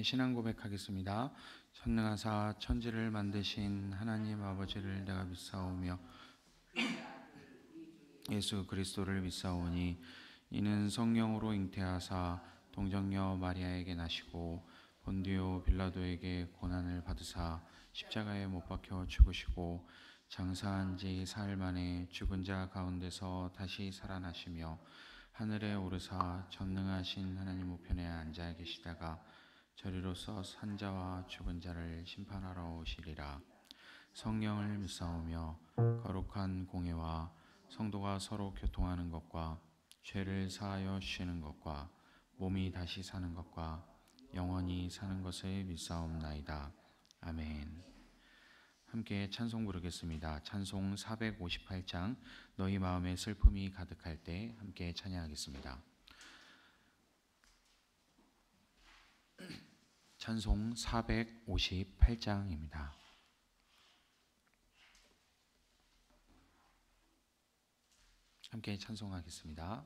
신앙 고백하겠습니다. 전능하사 천지를 만드신 하나님 아버지를 내가 믿사오며 예수 그리스도를 믿사오니 이는 성령으로 잉태하사 동정녀 마리아에게 나시고 본디오 빌라도에게 고난을 받으사 십자가에 못 박혀 죽으시고 장사한 지 사흘 만에 죽은 자 가운데서 다시 살아나시며 하늘에 오르사 전능하신 하나님 우편에 앉아 계시다가 저리로서 산자와 죽은 자를 심판하러 오시리라. 성령을 믿사오며 거룩한 공예와 성도가 서로 교통하는 것과 죄를 사하여 주시는 것과 몸이 다시 사는 것과 영원히 사는 것을 믿사옵나이다. 아멘. 함께 찬송 부르겠습니다. 찬송 458장 너희 마음에 슬픔이 가득할 때 함께 찬양하겠습니다. 찬송 458장입니다. 함께 찬송하겠습니다.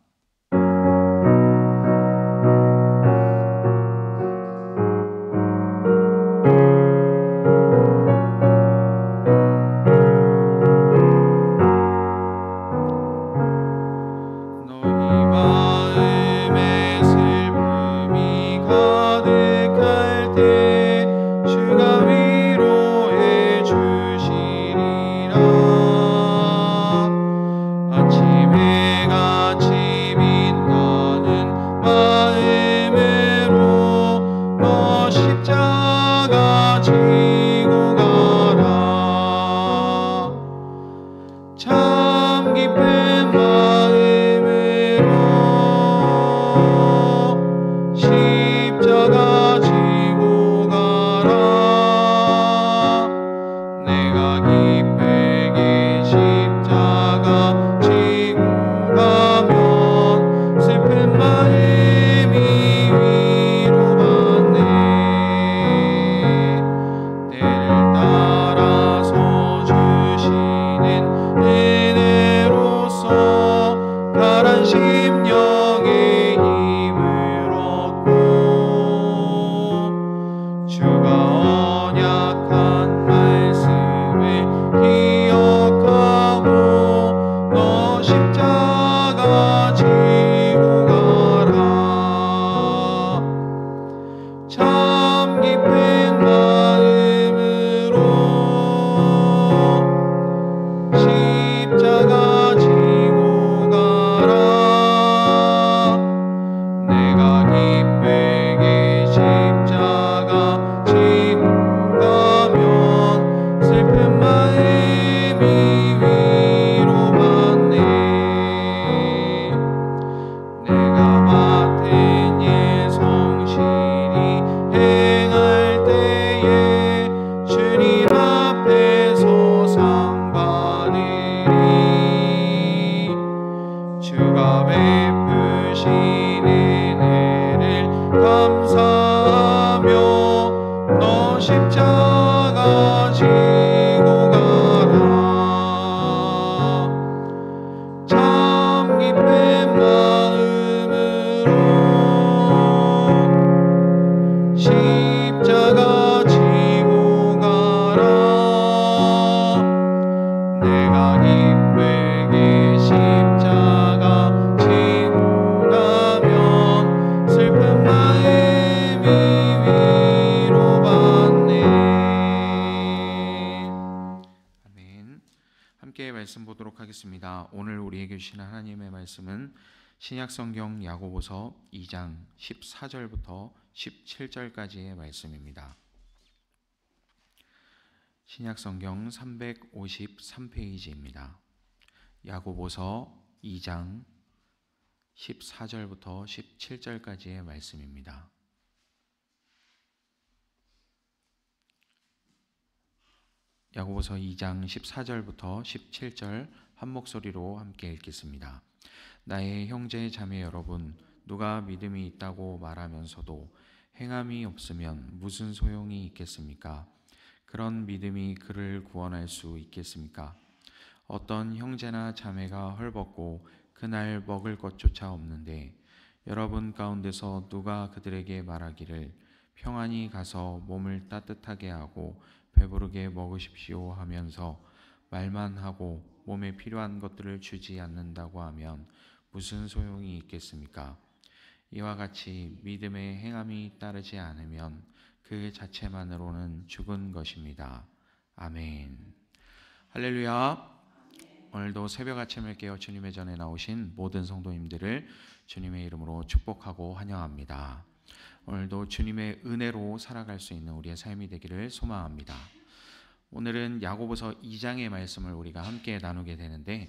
오늘 우리에게 주시는 하나님의 말씀은 신약성경 야고보서 2장 14절부터 17절까지의 말씀입니다. 신약성경 353페이지입니다. 야고보서 2장 14절부터 17절까지의 말씀입니다. 야고보서 2장 14절부터 17절 한 목소리로 함께 읽겠습니다. 나의 형제 자매 여러분, 누가 믿음이 있다고 말하면서도 행함이 없으면 무슨 소용이 있겠습니까? 그런 믿음이 그를 구원할 수 있겠습니까? 어떤 형제나 자매가 헐벗고 그날 먹을 것조차 없는데 여러분 가운데서 누가 그들에게 말하기를 평안히 가서 몸을 따뜻하게 하고 배부르게 먹으십시오 하면서 말만 하고 몸에 필요한 것들을 주지 않는다고 하면 무슨 소용이 있겠습니까? 이와 같이 믿음의 행함이 따르지 않으면 그 자체만으로는 죽은 것입니다. 아멘. 할렐루야. 오늘도 새벽 아침을 깨어 주님의 전에 나오신 모든 성도님들을 주님의 이름으로 축복하고 환영합니다. 오늘도 주님의 은혜로 살아갈 수 있는 우리의 삶이 되기를 소망합니다. 오늘은 야고보서 2장의 말씀을 우리가 함께 나누게 되는데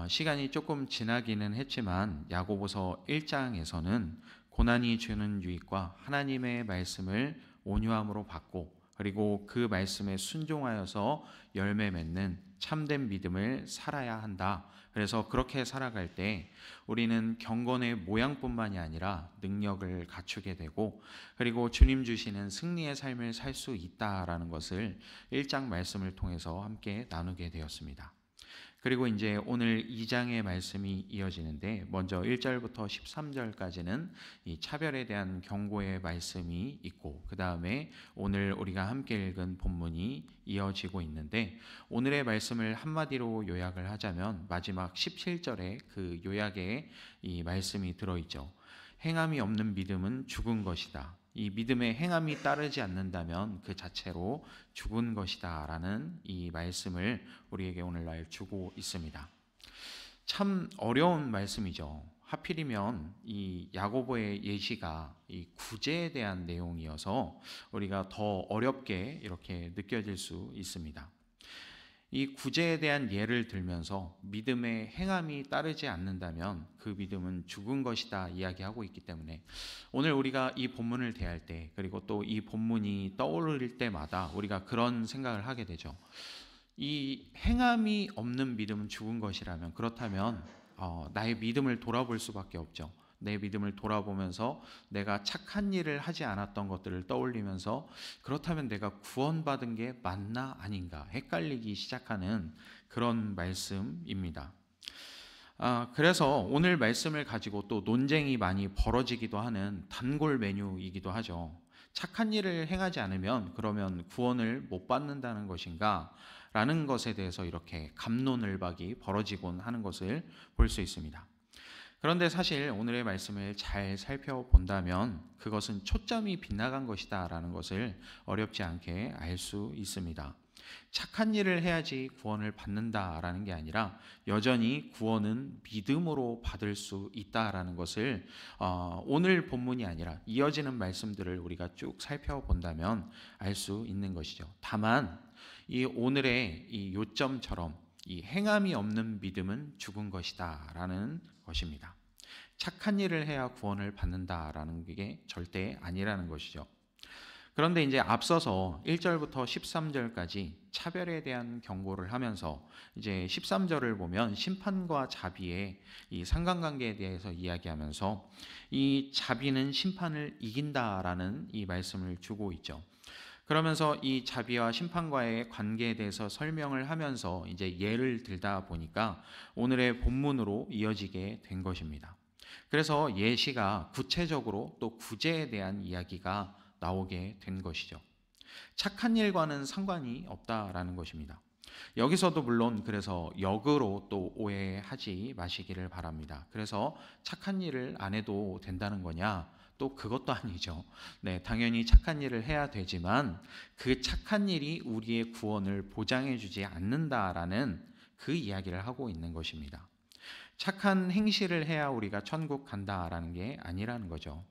시간이 조금 지나기는 했지만 야고보서 1장에서는 고난이 주는 유익과 하나님의 말씀을 온유함으로 받고 그리고 그 말씀에 순종하여서 열매 맺는 참된 믿음을 살아야 한다. 그래서 그렇게 살아갈 때 우리는 경건의 모양뿐만이 아니라 능력을 갖추게 되고 그리고 주님 주시는 승리의 삶을 살 수 있다라는 것을 1장 말씀을 통해서 함께 나누게 되었습니다. 그리고 이제 오늘 2장의 말씀이 이어지는데 먼저 1절부터 13절까지는 이 차별에 대한 경고의 말씀이 있고 그 다음에 오늘 우리가 함께 읽은 본문이 이어지고 있는데 오늘의 말씀을 한마디로 요약을 하자면 마지막 17절에 그 요약에 이 말씀이 들어있죠. 행함이 없는 믿음은 죽은 것이다. 이 믿음의 행함이 따르지 않는다면 그 자체로 죽은 것이다 라는 이 말씀을 우리에게 오늘날 주고 있습니다. 참 어려운 말씀이죠. 하필이면 이 야고보의 예시가 이 구제에 대한 내용이어서 우리가 더 어렵게 이렇게 느껴질 수 있습니다. 이 구제에 대한 예를 들면서 믿음의 행함이 따르지 않는다면 그 믿음은 죽은 것이다 이야기하고 있기 때문에 오늘 우리가 이 본문을 대할 때 그리고 또 이 본문이 떠오를 때마다 우리가 그런 생각을 하게 되죠. 이 행함이 없는 믿음은 죽은 것이라면 그렇다면 나의 믿음을 돌아볼 수밖에 없죠. 내 믿음을 돌아보면서 내가 착한 일을 하지 않았던 것들을 떠올리면서 그렇다면 내가 구원받은 게 맞나 아닌가 헷갈리기 시작하는 그런 말씀입니다. 그래서 오늘 말씀을 가지고 또 논쟁이 많이 벌어지기도 하는 단골 메뉴이기도 하죠. 착한 일을 행하지 않으면 그러면 구원을 못 받는다는 것인가? 라는 것에 대해서 이렇게 갑론을박이 벌어지곤 하는 것을 볼 수 있습니다. 그런데 사실 오늘의 말씀을 잘 살펴본다면 그것은 초점이 빗나간 것이다 라는 것을 어렵지 않게 알 수 있습니다. 착한 일을 해야지 구원을 받는다라는 게 아니라 여전히 구원은 믿음으로 받을 수 있다라는 것을 오늘 본문이 아니라 이어지는 말씀들을 우리가 쭉 살펴본다면 알 수 있는 것이죠. 다만 이 오늘의 이 요점처럼 이 행함이 없는 믿음은 죽은 것이다 라는 것입니다. 착한 일을 해야 구원을 받는다라는 게 절대 아니라는 것이죠. 그런데 이제 앞서서 1절부터 13절까지 차별에 대한 경고를 하면서 이제 13절을 보면 심판과 자비의 이 상관관계에 대해서 이야기하면서 이 자비는 심판을 이긴다라는 이 말씀을 주고 있죠. 그러면서 이 자비와 심판과의 관계에 대해서 설명을 하면서 이제 예를 들다 보니까 오늘의 본문으로 이어지게 된 것입니다. 그래서 예시가 구체적으로 또 구제에 대한 이야기가 나오게 된 것이죠. 착한 일과는 상관이 없다라는 것입니다. 여기서도 물론 그래서 역으로 또 오해하지 마시기를 바랍니다. 그래서 착한 일을 안 해도 된다는 거냐? 또 그것도 아니죠. 네, 당연히 착한 일을 해야 되지만 그 착한 일이 우리의 구원을 보장해 주지 않는다라는 그 이야기를 하고 있는 것입니다. 착한 행실을 해야 우리가 천국 간다라는 게 아니라는 거죠.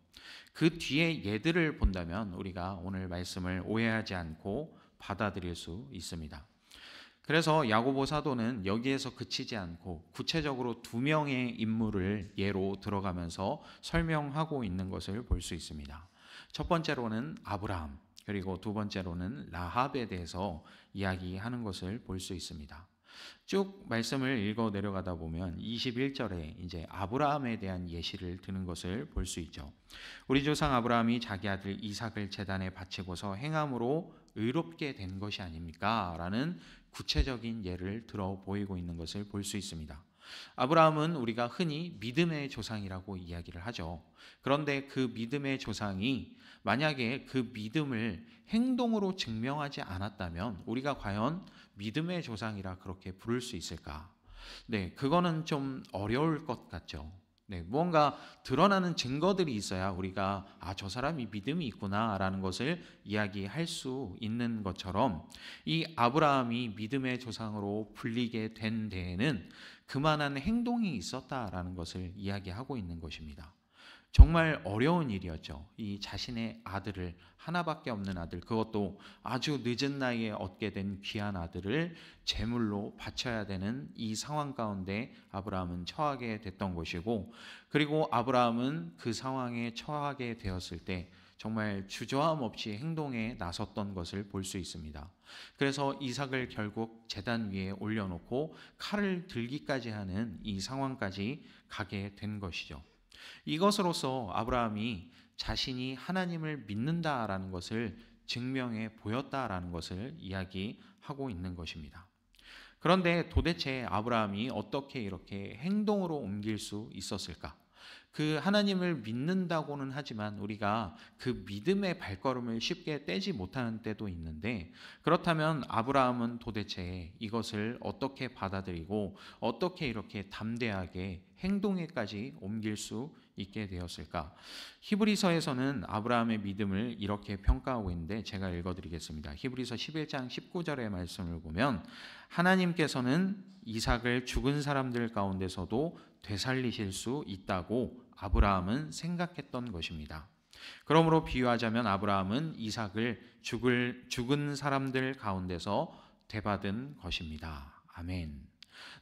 그 뒤에 예들을 본다면 우리가 오늘 말씀을 오해하지 않고 받아들일 수 있습니다. 그래서 야고보 사도는 여기에서 그치지 않고 구체적으로 두 명의 인물을 예로 들어가면서 설명하고 있는 것을 볼 수 있습니다. 첫 번째로는 아브라함, 그리고 두 번째로는 라합에 대해서 이야기하는 것을 볼 수 있습니다. 쭉 말씀을 읽어 내려가다 보면 21절에 이제 아브라함에 대한 예시를 드는 것을 볼 수 있죠. 우리 조상 아브라함이 자기 아들 이삭을 제단에 바치고서 행함으로 의롭게 된 것이 아닙니까? 라는 구체적인 예를 들어 보이고 있는 것을 볼 수 있습니다. 아브라함은 우리가 흔히 믿음의 조상이라고 이야기를 하죠. 그런데 그 믿음의 조상이 만약에 그 믿음을 행동으로 증명하지 않았다면 우리가 과연 믿음의 조상이라 그렇게 부를 수 있을까? 네, 그거는 좀 어려울 것 같죠. 네, 무언가 드러나는 증거들이 있어야 우리가 저 사람이 믿음이 있구나라는 것을 이야기할 수 있는 것처럼 이 아브라함이 믿음의 조상으로 불리게 된 데에는 그만한 행동이 있었다라는 것을 이야기하고 있는 것입니다. 정말 어려운 일이었죠. 이 자신의 아들을, 하나밖에 없는 아들, 그것도 아주 늦은 나이에 얻게 된 귀한 아들을 제물로 바쳐야 되는 이 상황 가운데 아브라함은 처하게 됐던 것이고, 그리고 아브라함은 그 상황에 처하게 되었을 때 정말 주저함 없이 행동에 나섰던 것을 볼 수 있습니다. 그래서 이삭을 결국 제단 위에 올려놓고 칼을 들기까지 하는 이 상황까지 가게 된 것이죠. 이것으로서 아브라함이 자신이 하나님을 믿는다라는 것을 증명해 보였다라는 것을 이야기하고 있는 것입니다. 그런데 도대체 아브라함이 어떻게 이렇게 행동으로 옮길 수 있었을까? 그 하나님을 믿는다고는 하지만 우리가 그 믿음의 발걸음을 쉽게 떼지 못하는 때도 있는데, 그렇다면 아브라함은 도대체 이것을 어떻게 받아들이고 어떻게 이렇게 담대하게 행동에까지 옮길 수 있게 되었을까? 히브리서에서는 아브라함의 믿음을 이렇게 평가하고 있는데 제가 읽어드리겠습니다. 히브리서 11장 19절의 말씀을 보면 하나님께서는 이삭을 죽은 사람들 가운데서도 되살리실 수 있다고 아브라함은 생각했던 것입니다. 그러므로 비유하자면 아브라함은 이삭을 죽은 사람들 가운데서 되받은 것입니다. 아멘.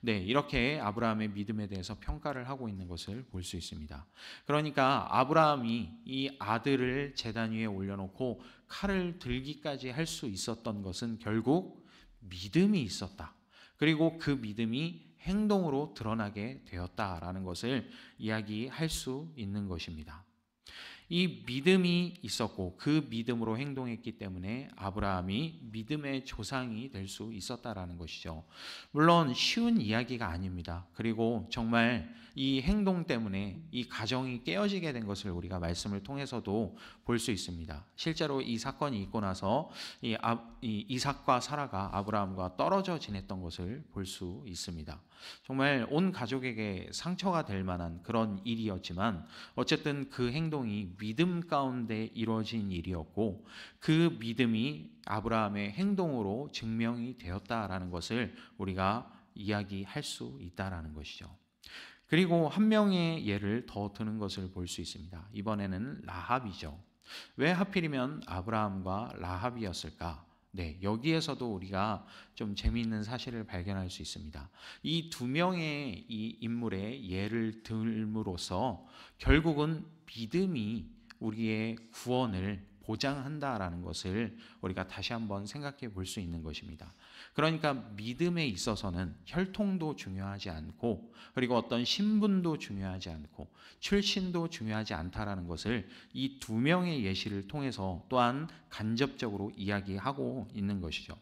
네, 이렇게 아브라함의 믿음에 대해서 평가를 하고 있는 것을 볼 수 있습니다. 그러니까 아브라함이 이 아들을 제단 위에 올려놓고 칼을 들기까지 할 수 있었던 것은 결국 믿음이 있었다. 그리고 그 믿음이 행동으로 드러나게 되었다라는 것을 이야기할 수 있는 것입니다. 이 믿음이 있었고 그 믿음으로 행동했기 때문에 아브라함이 믿음의 조상이 될 수 있었다라는 것이죠. 물론 쉬운 이야기가 아닙니다. 그리고 정말 이 행동 때문에 이 가정이 깨어지게 된 것을 우리가 말씀을 통해서도 볼 수 있습니다. 실제로 이 사건이 있고 나서 이 이삭과 사라가 아브라함과 떨어져 지냈던 것을 볼 수 있습니다. 정말 온 가족에게 상처가 될 만한 그런 일이었지만 어쨌든 그 행동이 믿음 가운데 이루어진 일이었고 그 믿음이 아브라함의 행동으로 증명이 되었다라는 것을 우리가 이야기할 수 있다라는 것이죠. 그리고 한 명의 예를 더 드는 것을 볼 수 있습니다. 이번에는 라합이죠. 왜 하필이면 아브라함과 라합이었을까? 네, 여기에서도 우리가 좀 재미있는 사실을 발견할 수 있습니다. 이 두 명의 이 인물의 예를 들므로써 결국은 믿음이 우리의 구원을 보장한다라는 것을 우리가 다시 한번 생각해 볼 수 있는 것입니다. 그러니까 믿음에 있어서는 혈통도 중요하지 않고 그리고 어떤 신분도 중요하지 않고 출신도 중요하지 않다라는 것을 이 두 명의 예시를 통해서 또한 간접적으로 이야기하고 있는 것이죠.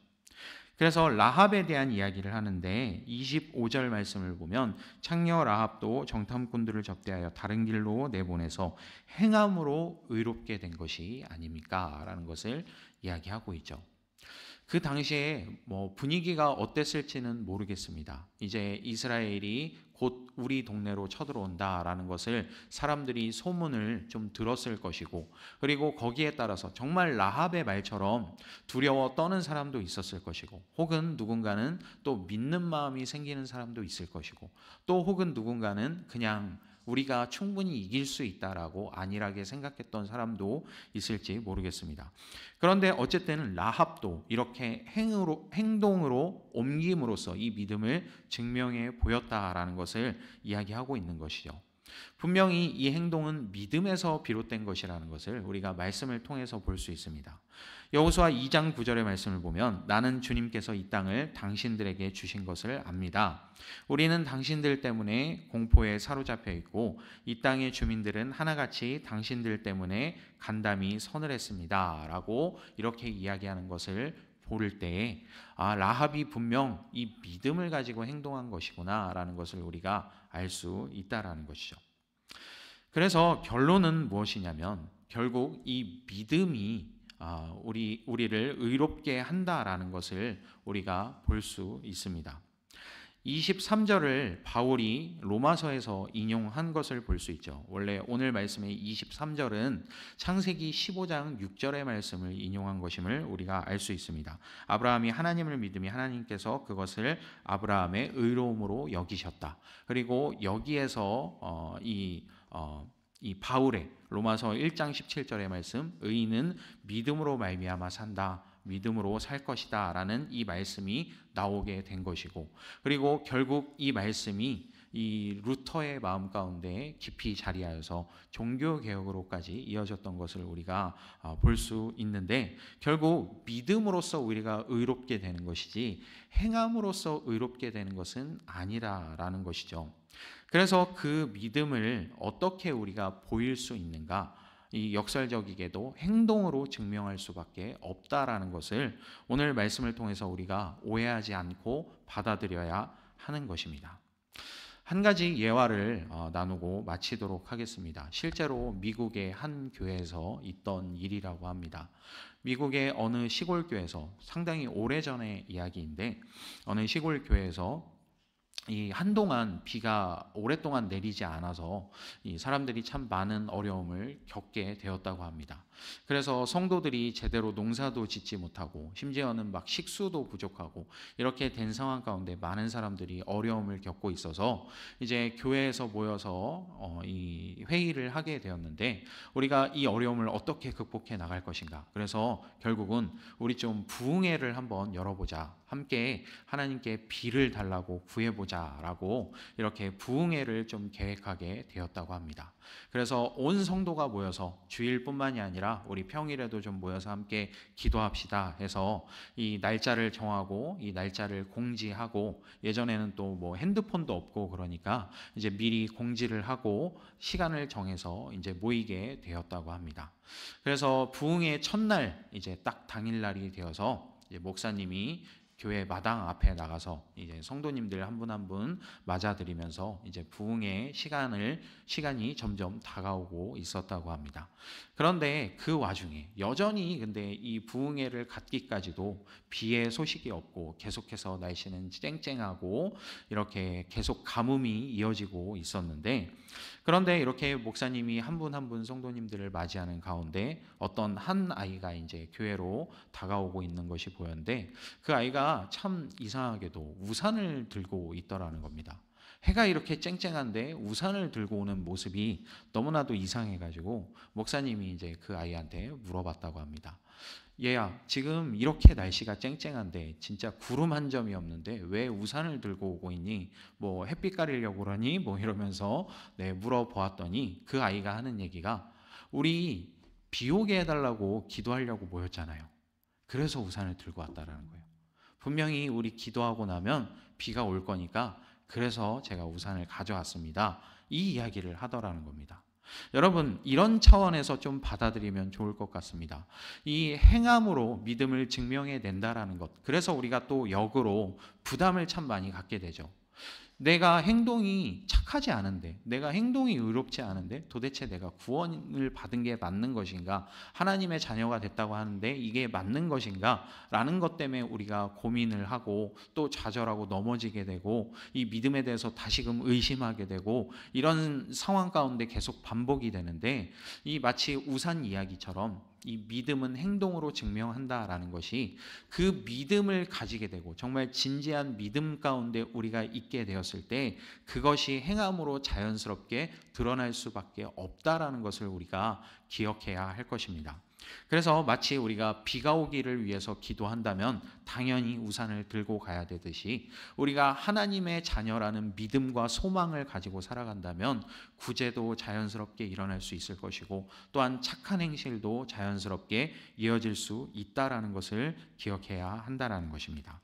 그래서 라합에 대한 이야기를 하는데 25절 말씀을 보면 창녀 라합도 정탐꾼들을 접대하여 다른 길로 내보내서 행함으로 의롭게 된 것이 아닙니까? 라는 것을 이야기하고 있죠. 그 당시에 분위기가 어땠을지는 모르겠습니다. 이제 이스라엘이 곧 우리 동네로 쳐들어온다라는 것을 사람들이 소문을 좀 들었을 것이고 그리고 거기에 따라서 정말 라합의 말처럼 두려워 떠는 사람도 있었을 것이고 혹은 누군가는 또 믿는 마음이 생기는 사람도 있을 것이고 또 혹은 누군가는 그냥 우리가 충분히 이길 수 있다라고 안일하게 생각했던 사람도 있을지 모르겠습니다. 그런데 어쨌든 라합도 이렇게 행동으로 옮김으로써 이 믿음을 증명해 보였다라는 것을 이야기하고 있는 것이죠. 분명히 이 행동은 믿음에서 비롯된 것이라는 것을 우리가 말씀을 통해서 볼 수 있습니다. 여호수아 2장 9절의 말씀을 보면 나는 주님께서 이 땅을 당신들에게 주신 것을 압니다. 우리는 당신들 때문에 공포에 사로잡혀 있고 이 땅의 주민들은 하나같이 당신들 때문에 간담이 서늘했습니다. 라고 이렇게 이야기하는 것을 볼 때에 라합이 분명 이 믿음을 가지고 행동한 것이구나라는 것을 우리가 알 수 있다라는 것이죠. 그래서 결론은 무엇이냐면 결국 이 믿음이 우리를 의롭게 한다라는 것을 우리가 볼 수 있습니다. 23절을 바울이 로마서에서 인용한 것을 볼 수 있죠. 원래 오늘 말씀의 23절은 창세기 15장 6절의 말씀을 인용한 것임을 우리가 알 수 있습니다. 아브라함이 하나님을 믿음이 하나님께서 그것을 아브라함의 의로움으로 여기셨다. 그리고 여기에서 이 바울의 로마서 1장 17절의 말씀, 의인은 믿음으로 말미암아 산다, 믿음으로 살 것이다 라는 이 말씀이 나오게 된 것이고, 그리고 결국 이 말씀이 이 루터의 마음 가운데 깊이 자리하여서 종교개혁으로까지 이어졌던 것을 우리가 볼 수 있는데, 결국 믿음으로써 우리가 의롭게 되는 것이지 행함으로써 의롭게 되는 것은 아니라라는 것이죠. 그래서 그 믿음을 어떻게 우리가 보일 수 있는가? 이 역설적이게도 행동으로 증명할 수밖에 없다라는 것을 오늘 말씀을 통해서 우리가 오해하지 않고 받아들여야 하는 것입니다. 한 가지 예화를 나누고 마치도록 하겠습니다. 실제로 미국의 한 교회에서 있던 일이라고 합니다. 미국의 어느 시골 교회에서, 상당히 오래전의 이야기인데, 어느 시골 교회에서 이 한동안 비가 오랫동안 내리지 않아서 이 사람들이 참 많은 어려움을 겪게 되었다고 합니다. 그래서 성도들이 제대로 농사도 짓지 못하고 심지어는 막 식수도 부족하고 이렇게 된 상황 가운데 많은 사람들이 어려움을 겪고 있어서 이제 교회에서 모여서 이 회의를 하게 되었는데, 우리가 이 어려움을 어떻게 극복해 나갈 것인가. 그래서 결국은 우리 좀 부흥회를 한번 열어보자, 함께 하나님께 비를 달라고 구해보자 라고 이렇게 부흥회를 좀 계획하게 되었다고 합니다. 그래서 온 성도가 모여서 주일뿐만이 아니라 우리 평일에도 좀 모여서 함께 기도합시다 해서 이 날짜를 정하고 이 날짜를 공지하고, 예전에는 또 뭐 핸드폰도 없고 그러니까 이제 미리 공지를 하고 시간을 정해서 이제 모이게 되었다고 합니다. 그래서 부흥회 첫날 이제 딱 당일날이 되어서 이제 목사님이 교회 마당 앞에 나가서 이제 성도님들 한 분 한 분 맞아드리면서 이제 부흥의 시간이 점점 다가오고 있었다고 합니다. 그런데 그 와중에 여전히 근데 이 부흥회를 갖기까지도 비의 소식이 없고 계속해서 날씨는 쨍쨍하고 이렇게 계속 가뭄이 이어지고 있었는데, 그런데 이렇게 목사님이 한 분 한 분 성도님들을 맞이하는 가운데 어떤 한 아이가 이제 교회로 다가오고 있는 것이 보였는데, 그 아이가 참 이상하게도 우산을 들고 있더라는 겁니다. 해가 이렇게 쨍쨍한데 우산을 들고 오는 모습이 너무나도 이상해가지고 목사님이 이제 그 아이한테 물어봤다고 합니다. 얘야, 지금 이렇게 날씨가 쨍쨍한데 진짜 구름 한 점이 없는데 왜 우산을 들고 오고 있니? 뭐 햇빛 가리려고 그러니? 뭐 이러면서 물어보았더니 그 아이가 하는 얘기가, 우리 비 오게 해달라고 기도하려고 모였잖아요. 그래서 우산을 들고 왔다라는 거예요. 분명히 우리 기도하고 나면 비가 올 거니까 그래서 제가 우산을 가져왔습니다. 이 이야기를 하더라는 겁니다. 여러분, 이런 차원에서 좀 받아들이면 좋을 것 같습니다. 이 행함으로 믿음을 증명해 낸다라는 것, 그래서 우리가 또 역으로 부담을 참 많이 갖게 되죠. 내가 행동이 착하지 않은데, 내가 행동이 의롭지 않은데 도대체 내가 구원을 받은 게 맞는 것인가, 하나님의 자녀가 됐다고 하는데 이게 맞는 것인가 라는 것 때문에 우리가 고민을 하고 또 좌절하고 넘어지게 되고 이 믿음에 대해서 다시금 의심하게 되고, 이런 상황 가운데 계속 반복이 되는데, 이 마치 우산 이야기처럼 이 믿음은 행동으로 증명한다라는 것이, 그 믿음을 가지게 되고 정말 진지한 믿음 가운데 우리가 있게 되었을 때 그것이 행함으로 자연스럽게 드러날 수밖에 없다라는 것을 우리가 기억해야 할 것입니다. 그래서 마치 우리가 비가 오기를 위해서 기도한다면 당연히 우산을 들고 가야 되듯이, 우리가 하나님의 자녀라는 믿음과 소망을 가지고 살아간다면 구제도 자연스럽게 일어날 수 있을 것이고, 또한 착한 행실도 자연스럽게 이어질 수 있다라는 것을 기억해야 한다라는 것입니다.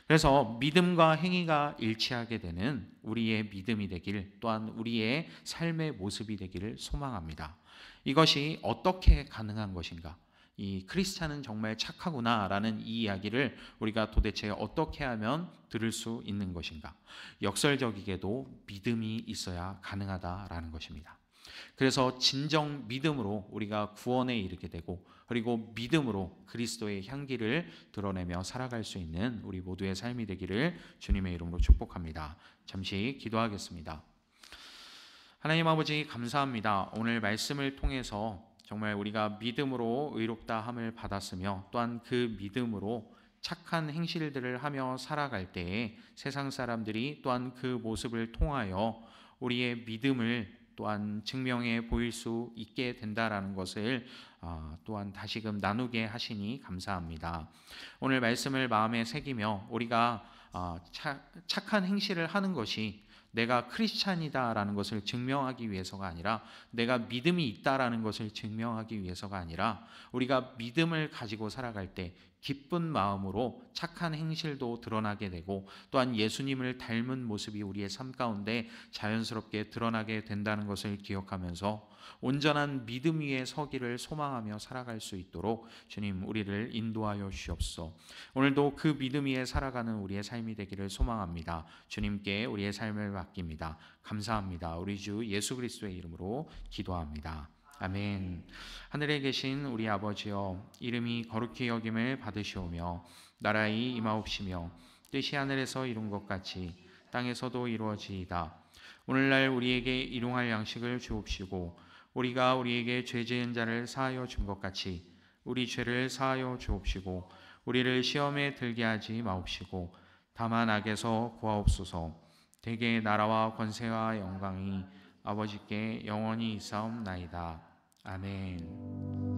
그래서 믿음과 행위가 일치하게 되는 우리의 믿음이 되길, 또한 우리의 삶의 모습이 되기를 소망합니다. 이것이 어떻게 가능한 것인가? 이 크리스찬은 정말 착하구나라는 이 이야기를 우리가 도대체 어떻게 하면 들을 수 있는 것인가? 역설적이게도 믿음이 있어야 가능하다라는 것입니다. 그래서 진정 믿음으로 우리가 구원에 이르게 되고, 그리고 믿음으로 그리스도의 향기를 드러내며 살아갈 수 있는 우리 모두의 삶이 되기를 주님의 이름으로 축복합니다. 잠시 기도하겠습니다. 하나님 아버지, 감사합니다. 오늘 말씀을 통해서 정말 우리가 믿음으로 의롭다 함을 받았으며, 또한 그 믿음으로 착한 행실들을 하며 살아갈 때에 세상 사람들이 또한 그 모습을 통하여 우리의 믿음을 또한 증명해 보일 수 있게 된다라는 것을 또한 다시금 나누게 하시니 감사합니다. 오늘 말씀을 마음에 새기며 우리가 착한 행실을 하는 것이 내가 크리스찬이다라는 것을 증명하기 위해서가 아니라, 내가 믿음이 있다라는 것을 증명하기 위해서가 아니라, 우리가 믿음을 가지고 살아갈 때 기쁜 마음으로 착한 행실도 드러나게 되고, 또한 예수님을 닮은 모습이 우리의 삶 가운데 자연스럽게 드러나게 된다는 것을 기억하면서 온전한 믿음 위에 서기를 소망하며 살아갈 수 있도록 주님, 우리를 인도하여 주옵소서. 오늘도 그 믿음 위에 살아가는 우리의 삶이 되기를 소망합니다. 주님께 우리의 삶을 맡깁니다. 감사합니다. 우리 주 예수 그리스도의 이름으로 기도합니다. 아멘. 하늘에 계신 우리 아버지여, 이름이 거룩히 여김을 받으시오며 나라의 임하옵시며 뜻이 하늘에서 이룬 것 같이 땅에서도 이루어지이다. 오늘날 우리에게 일용할 양식을 주옵시고, 우리가 우리에게 죄 지은 자를 사하여 준 것 같이 우리 죄를 사하여 주옵시고, 우리를 시험에 들게 하지 마옵시고 다만 악에서 구하옵소서. 대개 나라와 권세와 영광이 아버지께 영원히 있사옵나이다. 아멘.